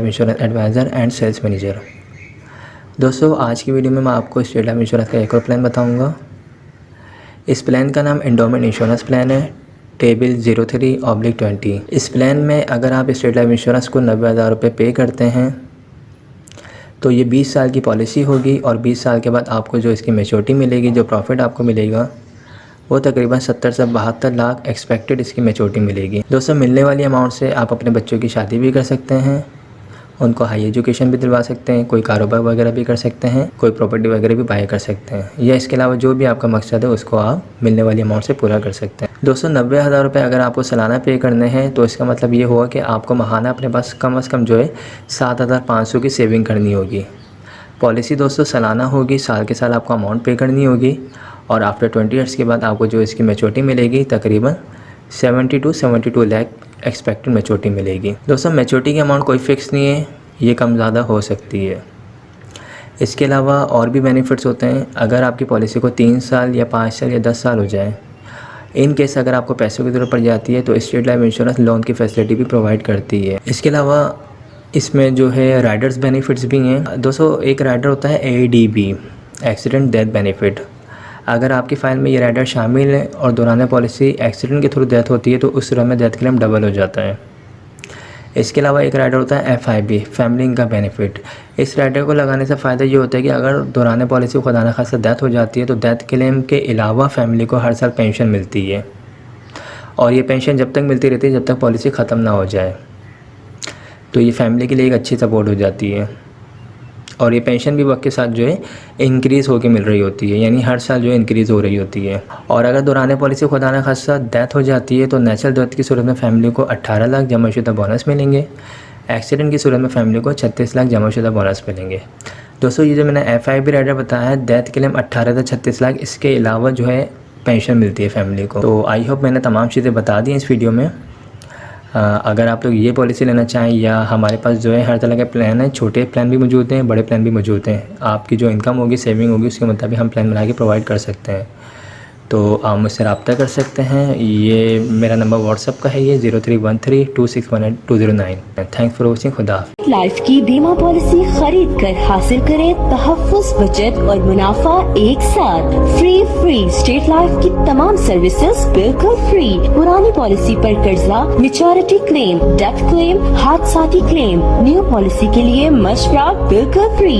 Insurance adviser and sales manager. दोस्तों आज की वीडियो में मैं आपको स्टेट लाइफ इंश्योरेंस का एक और प्लान बताऊंगा। इस प्लान का नाम एंडोमेंट इंश्योरेंस प्लान है, टेबल 03/20। इस प्लान में अगर आप स्टेट लाइफ इंश्योरेंस को 90,000 रुपये पे करते हैं तो ये 20 साल की पॉलिसी होगी और 20 साल के बाद आपको जो इसकी मैच्योरिटी मिलेगी, जो प्रॉफिट आपको मिलेगा वो तकरीबन 70 से 72 लाख एक्सपेक्टेड इसकी मैच्योरिटी मिलेगी। दोस्तों मिलने वाली अमाउंट से आप अपने बच्चों की शादी भी कर सकते हैं, उनको हाई एजुकेशन भी दिलवा सकते हैं, कोई कारोबार वगैरह भी कर सकते हैं, कोई प्रॉपर्टी वगैरह भी बाय कर सकते हैं, या इसके अलावा जो भी आपका मकसद है उसको आप मिलने वाली अमाउंट से पूरा कर सकते हैं। दोस्तों 90,000 रुपये अगर आपको सालाना पे करने हैं तो इसका मतलब ये होगा कि आपको माहाना अपने पास कम से कम जो है 7,500 की सेविंग करनी होगी। पॉलिसी दोस्तों सालाना होगी, साल के साल आपको अमाउंट पे करनी होगी और आफ्टर 20 ईयर्स के बाद आपको जो इसकी मैच्योरिटी मिलेगी तकरीबन 70 to 72 लाख एक्सपेक्टेड मैच्योरिटी मिलेगी। दोस्तों मैच्योरिटी की अमाउंट कोई फ़िक्स नहीं है, ये कम ज़्यादा हो सकती है। इसके अलावा और भी बेनिफिट्स होते हैं। अगर आपकी पॉलिसी को 3 साल या 5 साल या 10 साल हो जाए, इन केस अगर आपको पैसों की ज़रूरत पड़ जाती है तो स्टेट लाइफ इंश्योरेंस लोन की फैसिलिटी भी प्रोवाइड करती है। इसके अलावा इसमें जो है राइडर्स बेनिफिट्स भी हैं। दोस्तों एक राइडर होता है ADB, एक्सीडेंट डेथ बेनिफिट। अगर आपकी फ़ाइल में ये राइडर शामिल है और दौरान पॉलिसी एक्सीडेंट के थ्रू डेथ होती है तो उस सूरत में डेथ क्लेम डबल हो जाता है। इसके अलावा एक राइडर होता है FIB, फैमिली का बेनिफिट। इस राइडर को लगाने से फ़ायदा ये होता है कि अगर दौरान पॉलिसी खुदा न खास्ता डेथ हो जाती है तो डेथ क्लेम के अलावा फैमिली को हर साल पेंशन मिलती है और ये पेंशन जब तक मिलती रहती है जब तक पॉलिसी ख़त्म ना हो जाए। तो ये फैमिली के लिए एक अच्छी सपोर्ट हो जाती है और ये पेंशन भी वक्त के साथ जो है इंक्रीज़ होकर मिल रही होती है, यानी हर साल जो है इंक्रीज़ हो रही होती है। और अगर दौरान पॉलिसी खुदा न खास्ता डेथ हो जाती है तो नेचुरल डेथ की सूरत में फैमिली को 18 लाख जमाशुदा बोनस मिलेंगे, एक्सीडेंट की सूरत में फैमिली को 36 लाख जमाशुदा बोनस मिलेंगे। दोस्तों ये जो मैंने FIB राइडर बताया है, डेथ क्लेम 18 से 36 लाख, इसके अलावा जो है पेंशन मिलती है फैमिली को। तो आई होप मैंने तमाम चीज़ें बता दी हैं इस वीडियो में। अगर आप लोग ये पॉलिसी लेना चाहें या हमारे पास जो है हर तरह के प्लान है, छोटे प्लान भी मौजूद हैं, बड़े प्लान भी मौजूद हैं। आपकी जो इनकम होगी, सेविंग होगी, उसके मुताबिक हम प्लान बना के प्रोवाइड कर सकते हैं। तो आप मुझसे रब्ता कर सकते हैं। ये मेरा नंबर व्हाट्सअप का है, ये 03132618 थैंक्स फॉर वॉचिंग। खुदा लाइफ की बीमा पॉलिसी खरीद कर हासिल करें तहफ्फुज़, बचत और मुनाफा एक साथ। फ्री स्टेट लाइफ की तमाम सर्विसेज बिल्कुल फ्री। पुरानी पॉलिसी पर कर्जा, मैच्योरिटी क्लेम, डेथ क्लेम, हादसाती क्लेम, न्यू पॉलिसी के लिए मशवरा बिल्कुल फ्री।